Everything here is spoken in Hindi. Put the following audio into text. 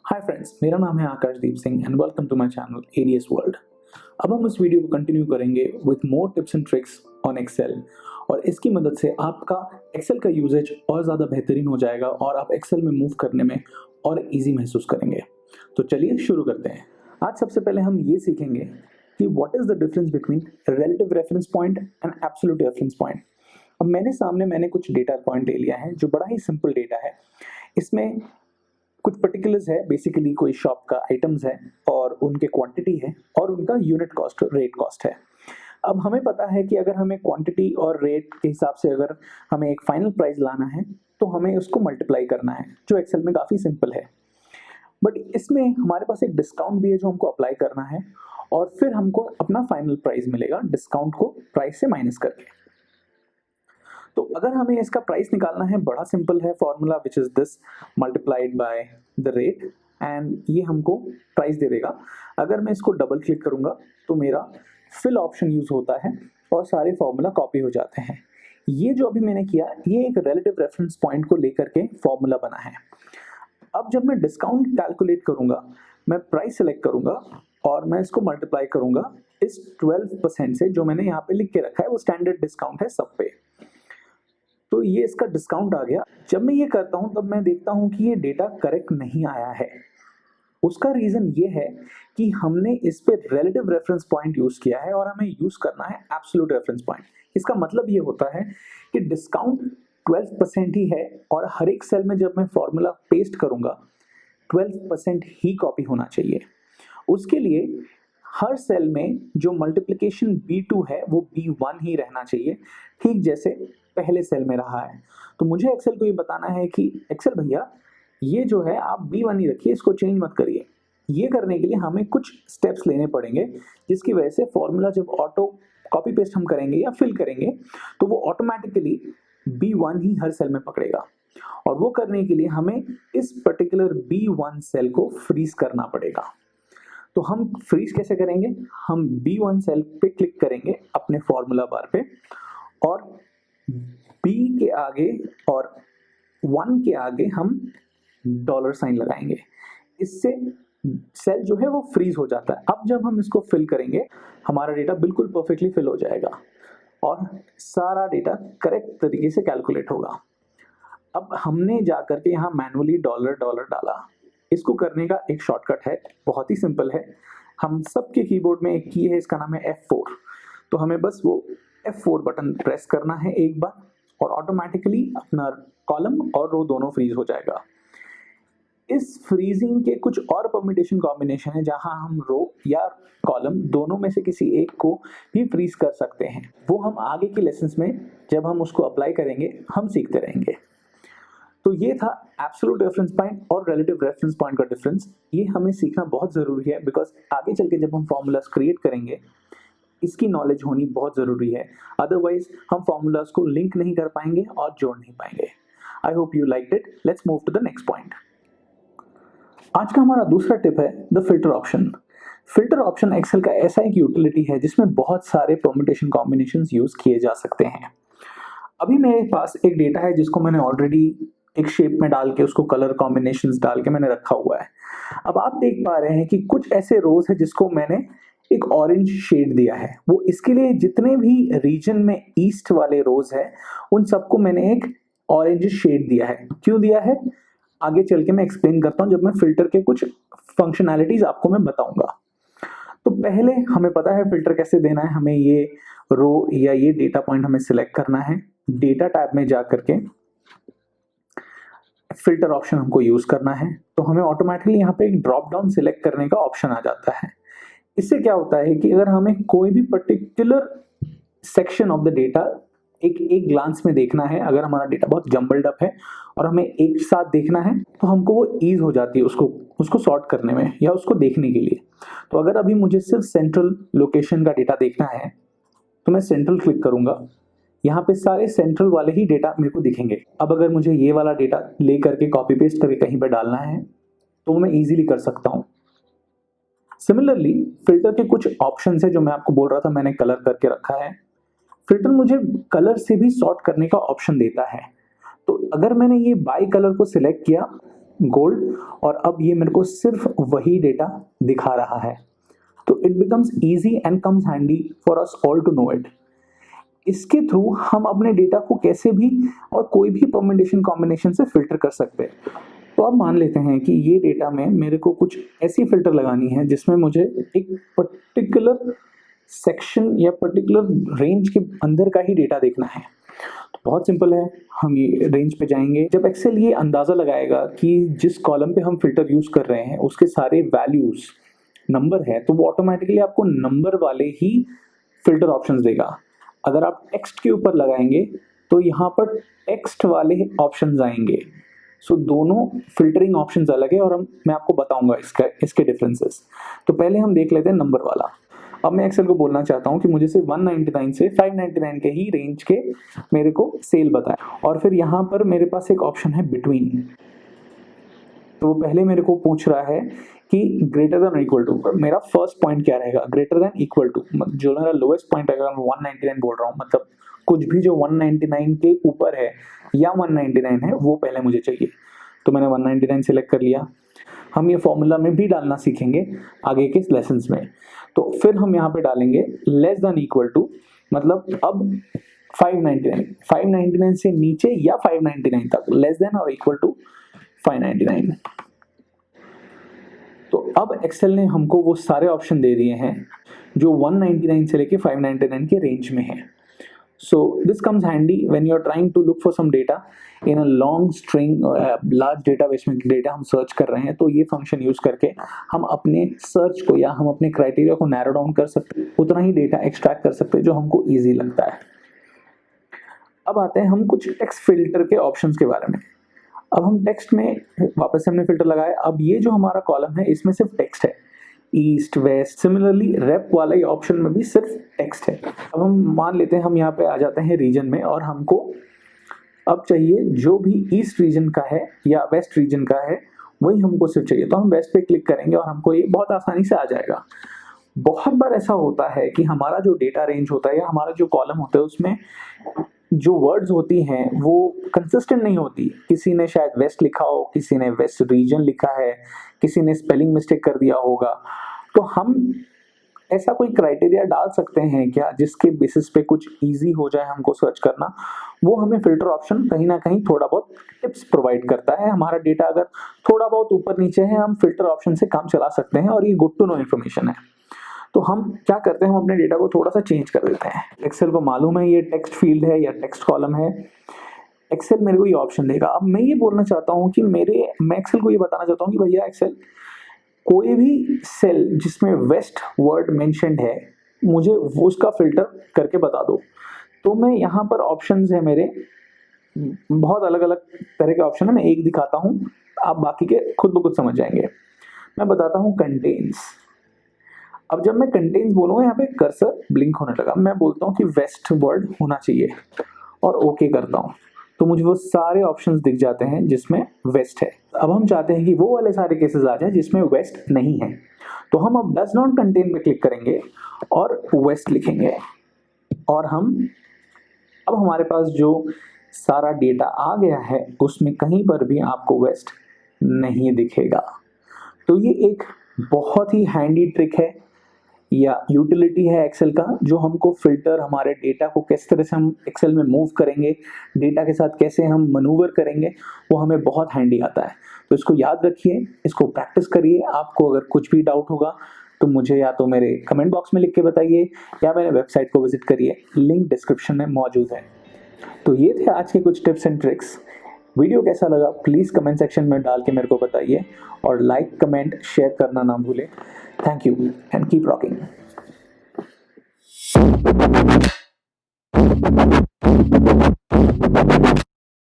हाय फ्रेंड्स, मेरा नाम है Akashdeep Singh and welcome to my channel ADS world. अब हम इस वीडियो को कंटिन्यू करेंगे with more tips and tricks on Excel और इसकी मदद से आपका एक्सेल का यूजेज और ज़्यादा बेहतरीन हो जाएगा और आप एक्सेल में मूव करने में और इजी महसूस करेंगे। तो चलिए शुरू करते हैं। आज सबसे पहले हम ये सीखेंगे कि what is the difference between relative reference point and absolute reference point. अब मैंने कुछ डेटा पॉइंट ले लिया है जो बड़ा ही सिंपल डेटा है। इसमें कुछ पर्टिकुलर्स है, बेसिकली कोई शॉप का आइटम्स है और उनके क्वांटिटी है और उनका यूनिट कॉस्ट रेट कॉस्ट है। अब हमें पता है कि अगर हमें क्वांटिटी और रेट के हिसाब से अगर हमें एक फाइनल प्राइस लाना है तो हमें उसको मल्टीप्लाई करना है, जो एक्सेल में काफ़ी सिंपल है। बट इसमें हमारे पास एक डिस्काउंट भी है जो हमको अप्लाई करना है और फिर हमको अपना फाइनल प्राइस मिलेगा डिस्काउंट को प्राइस से माइनस करके। तो अगर हमें इसका प्राइस निकालना है, बड़ा सिंपल है formula, which is this multiplied by the rate and ये हमको प्राइस दे देगा। अगर मैं इसको डबल क्लिक करूंगा तो मेरा फिल ऑप्शन यूज होता है और सारे फॉर्मूला कॉपी हो जाते हैं। ये जो अभी मैंने किया ये एक रिलेटिव रेफरेंस पॉइंट को लेकर के फॉर्मूला बना है। अब जब मैं डिस्काउंट कैलकुलेट करूंगा, मैं प्राइस सेलेक्ट करूंगा और मैं इसको मल्टीप्लाई करूंगा इस 12% से, जो मैंने यहाँ पे लिख के रखा है वो स्टैंडर्ड डिस्काउंट है सब पे। तो ये इसका डिस्काउंट आ गया। जब मैं ये करता हूं तब मैं देखता हूं कि ये डेटा करेक्ट नहीं आया है। उसका रीजन ये है कि हमने इस पे रिलेटिव रेफरेंस पॉइंट यूज किया है और हमें यूज करना है एब्सोल्यूट रेफरेंस पॉइंट। इसका मतलब ये होता है कि डिस्काउंट 12% ही है और हर एक सेल में जब मैं फॉर्मूला पेस्ट करूंगा 12% ही कॉपी होना चाहिए। उसके लिए हर सेल में जो मल्टीप्लिकेशन B2 है वो B1 ही रहना चाहिए, ठीक जैसे पहले सेल में रहा है। तो मुझे एक्सेल को ये बताना है कि एक्सेल भैया ये जो है आप B1 ही रखिए, इसको चेंज मत करिए। ये करने के लिए हमें कुछ स्टेप्स लेने पड़ेंगे जिसकी वजह से फॉर्मूला जब ऑटो कॉपी पेस्ट हम करेंगे या फिल करेंगे तो वो ऑटोमेटिकली B1 ही हर सेल में पकड़ेगा। और वो करने के लिए हमें इस पर्टिकुलर B1 सेल को फ्रीज करना पड़ेगा। तो हम फ्रीज कैसे करेंगे? हम B1 सेल पे क्लिक करेंगे अपने फॉर्मूला बार पे और B के आगे और 1 के आगे हम डॉलर साइन लगाएंगे। इससे सेल जो है वो फ्रीज हो जाता है। अब जब हम इसको फिल करेंगे हमारा डेटा बिल्कुल परफेक्टली फिल हो जाएगा और सारा डेटा करेक्ट तरीके से कैलकुलेट होगा। अब हमने जा करके यहाँ मैनुअली डॉलर डॉलर डाला। इसको करने का एक शॉर्टकट है, बहुत ही सिंपल है। हम सबके कीबोर्ड में एक की है, इसका नाम है F4। तो हमें बस वो F4 बटन प्रेस करना है एक बार और ऑटोमेटिकली अपना कॉलम और रो दोनों फ्रीज हो जाएगा। इस फ्रीजिंग के कुछ और परम्यूटेशन कॉम्बिनेशन है जहां हम रो या कॉलम दोनों में से किसी एक को भी फ्रीज कर सकते हैं। वो हम आगे के लेसन्स में जब हम उसको अप्लाई करेंगे हम सीखते रहेंगे। तो ये था एब्सोल्यूट रेफरेंस पॉइंट और रिलेटिव रेफरेंस पॉइंट का डिफरेंस। ये हमें सीखना बहुत ज़रूरी है बिकॉज आगे चल के जब हम फॉर्मूलाज क्रिएट करेंगे इसकी नॉलेज होनी बहुत ज़रूरी है। अदरवाइज हम फॉर्मूलाज को लिंक नहीं कर पाएंगे और जोड़ नहीं पाएंगे। I hope you liked it. Let's move to the next point. आज का हमारा दूसरा टिप है the filter option. Filter option Excel का ऐसा एक यूटिलिटी है जिसमें बहुत सारे परम्यूटेशन कॉम्बिनेशंस यूज किए जा सकते हैं। अभी मेरे पास एक डेटा है जिसको मैंने ऑलरेडी एक शेप में डाल के उसको कलर कॉम्बिनेशंस डाल के मैंने रखा हुआ है। अब आप देख पा रहे हैं कि कुछ ऐसे रोज है जिसको मैंने एक ऑरेंज शेड दिया है। वो इसके लिए जितने भी रीजन में ईस्ट वाले रोज है उन सबको मैंने एक ऑरेंज शेड दिया है। क्यों दिया है आगे चल के मैं एक्सप्लेन करता हूं जब मैं फिल्टर के कुछ फंक्शनैलिटीज आपको मैं बताऊंगा। तो पहले हमें पता है फिल्टर कैसे देना है। हमें ये रो या ये डेटा पॉइंट हमें सिलेक्ट करना है। डेटा टैब में जा करके फिल्टर ऑप्शन हमको यूज करना है। तो हमें ऑटोमेटिकली यहाँ पे एक ड्रॉप डाउन सिलेक्ट करने का ऑप्शन आ जाता है। इससे क्या होता है कि अगर हमें कोई भी particular section of the data एक ग्लांस में देखना है, अगर हमारा डेटा बहुत जम्बल्ड अप है और हमें एक साथ देखना है तो हमको वो ईज हो जाती है उसको सॉर्ट करने में या उसको देखने के लिए। तो अगर अभी मुझे सिर्फ सेंट्रल लोकेशन का डेटा देखना है तो मैं सेंट्रल क्लिक करूंगा। यहाँ पे सारे सेंट्रल वाले ही डेटा मेरे को दिखेंगे। अब अगर मुझे ये वाला डेटा ले करके कॉपी पेस्ट करके कहीं पर डालना है तो मैं इजीली कर सकता हूँ। सिमिलरली फिल्टर के कुछ ऑप्शन है जो मैं आपको बोल रहा था, मैंने कलर करके रखा है। फिल्टर मुझे कलर से भी सॉर्ट करने का ऑप्शन देता है। तो अगर मैंने ये बाई कलर को सिलेक्ट किया गोल्ड, और अब ये मेरे को सिर्फ वही डेटा दिखा रहा है। तो it becomes easy and comes handy for us all to know it. इसके थ्रू हम अपने डेटा को कैसे भी और कोई भी परम्यूटेशन कॉम्बिनेशन से फिल्टर कर सकते हैं। तो अब मान लेते हैं कि ये डेटा में मेरे को कुछ ऐसी फिल्टर लगानी है जिसमें मुझे एक पर्टिकुलर सेक्शन या पर्टिकुलर रेंज के अंदर का ही डेटा देखना है। तो बहुत सिंपल है, हम ये रेंज पे जाएंगे। जब एक्सेल ये अंदाज़ा लगाएगा कि जिस कॉलम पे हम फिल्टर यूज़ कर रहे हैं उसके सारे वैल्यूज़ नंबर है, तो वो ऑटोमेटिकली आपको नंबर वाले ही फिल्टर ऑप्शंस देगा। अगर आप टेक्स्ट के ऊपर लगाएंगे तो यहाँ पर टेक्स्ट वाले ऑप्शंस आएंगे। सो दोनों फिल्टरिंग ऑप्शंस अलग है, और मैं आपको बताऊंगा इसके डिफरेंसेस। तो पहले हम देख लेते हैं नंबर वाला। अब मैं एक्सेल को बोलना चाहता हूँ कि मुझे सिर्फ 199 से 599 के ही रेंज के मेरे को सेल बताए, और फिर यहाँ पर मेरे पास एक ऑप्शन है बिटवीन। तो पहले मेरे को पूछ रहा है कि ग्रेटर देन और इक्वल टू, मेरा फर्स्ट पॉइंट क्या रहेगा, ग्रेटर देन इक्वल टू। जो मेरा लोएस्ट पॉइंट रहेगा, मैं 199 बोल रहा हूँ, मतलब कुछ भी जो 199 के ऊपर है या 199 है वो पहले मुझे चाहिए। तो मैंने 199 सेलेक्ट कर लिया। हम ये फॉर्मूला में भी डालना सीखेंगे आगे के लेसन्स में। तो फिर हम यहाँ पे डालेंगे लेस देन इक्वल टू, मतलब अब 599 से नीचे या 599 तक, लेस देन और इक्वल टू 599। तो अब एक्सेल ने हमको वो सारे ऑप्शन दे दिए हैं जो 199 से लेके 599 के रेंज में है। So this comes handy when you are trying to look for some data in a long string, large database में डेटा हम सर्च कर रहे हैं, तो ये फंक्शन यूज करके हम अपने सर्च को या हम अपने क्राइटेरिया को नैरो डाउन कर सकते हैं, उतना ही डेटा एक्सट्रैक्ट कर सकते हैं जो हमको इजी लगता है। अब आते हैं हम कुछ टेक्स्ट फिल्टर के ऑप्शंस के बारे में। अब हम टेक्स्ट में वापस से हमने फिल्टर लगाया। अब ये जो हमारा कॉलम है इसमें सिर्फ टेक्स्ट है, ईस्ट वेस्ट। सिमिलरली रेप वाला ये ऑप्शन में भी सिर्फ टेक्स्ट है। अब हम मान लेते हैं हम यहाँ पे आ जाते हैं रीजन में, और हमको अब चाहिए जो भी ईस्ट रीजन का है या वेस्ट रीजन का है वही हमको सिर्फ चाहिए। तो हम वेस्ट पे क्लिक करेंगे और हमको ये बहुत आसानी से आ जाएगा। बहुत बार ऐसा होता है कि हमारा जो डेटा रेंज होता है या हमारा जो कॉलम होता है उसमें जो वर्ड्स होती हैं वो कंसिस्टेंट नहीं होती। किसी ने शायद वेस्ट लिखा हो, किसी ने वेस्ट रीजन लिखा है, किसी ने स्पेलिंग मिस्टेक कर दिया होगा। तो हम ऐसा कोई क्राइटेरिया डाल सकते हैं क्या जिसके बेसिस पे कुछ इजी हो जाए हमको सर्च करना। वो हमें फिल्टर ऑप्शन कहीं ना कहीं थोड़ा बहुत टिप्स प्रोवाइड करता है। हमारा डेटा अगर थोड़ा बहुत ऊपर नीचे है, हम फिल्टर ऑप्शन से काम चला सकते हैं, और ये गुड टू नो इन्फॉर्मेशन है। तो हम क्या करते हैं, हम अपने डेटा को थोड़ा सा चेंज कर देते हैं। एक्सेल को मालूम है ये टेक्स्ट फील्ड है या टेक्स्ट कॉलम है, एक्सेल मेरे को ये ऑप्शन देगा। अब मैं ये बोलना चाहता हूँ कि मैं एक्सेल को ये बताना चाहता हूँ कि भैया एक्सेल, कोई भी सेल जिसमें वेस्ट वर्ड मेंशन्ड है मुझे वो उसका फिल्टर करके बता दो। तो मैं यहाँ पर ऑप्शंस है मेरे, बहुत अलग अलग तरह के ऑप्शन है, मैं एक दिखाता हूँ, आप बाकी के खुद ब खुद समझ जाएंगे। मैं बताता हूँ कंटेन्स। अब जब मैं कंटेन्स बोलूँगा यहाँ पे कर्सर ब्लिंक होने लगा, मैं बोलता हूँ कि वेस्ट वर्ड होना चाहिए और ओके करता हूँ, तो मुझे वो सारे ऑप्शंस दिख जाते हैं जिसमें वेस्ट है। अब हम चाहते हैं कि वो वाले सारे केसेस आ जाए जिसमें वेस्ट नहीं है, तो हम अब डज नॉट कंटेन पे क्लिक करेंगे और वेस्ट लिखेंगे, और अब हमारे पास जो सारा डेटा आ गया है उसमें कहीं पर भी आपको वेस्ट नहीं दिखेगा। तो ये एक बहुत ही हैंडी ट्रिक है या यूटिलिटी है एक्सेल का, जो हमको फिल्टर, हमारे डेटा को किस तरह से हम एक्सेल में मूव करेंगे, डेटा के साथ कैसे हम मनूवर करेंगे, वो हमें बहुत हैंडी आता है। तो इसको याद रखिए, इसको प्रैक्टिस करिए। आपको अगर कुछ भी डाउट होगा तो मुझे या तो मेरे कमेंट बॉक्स में लिख के बताइए या मेरे वेबसाइट को विजिट करिए, लिंक डिस्क्रिप्शन में मौजूद है। तो ये थे आज के कुछ टिप्स एंड ट्रिक्स। वीडियो कैसा लगा प्लीज़ कमेंट सेक्शन में डाल के मेरे को बताइए, और लाइक, कमेंट, शेयर करना ना भूलें। Thank you and keep rocking.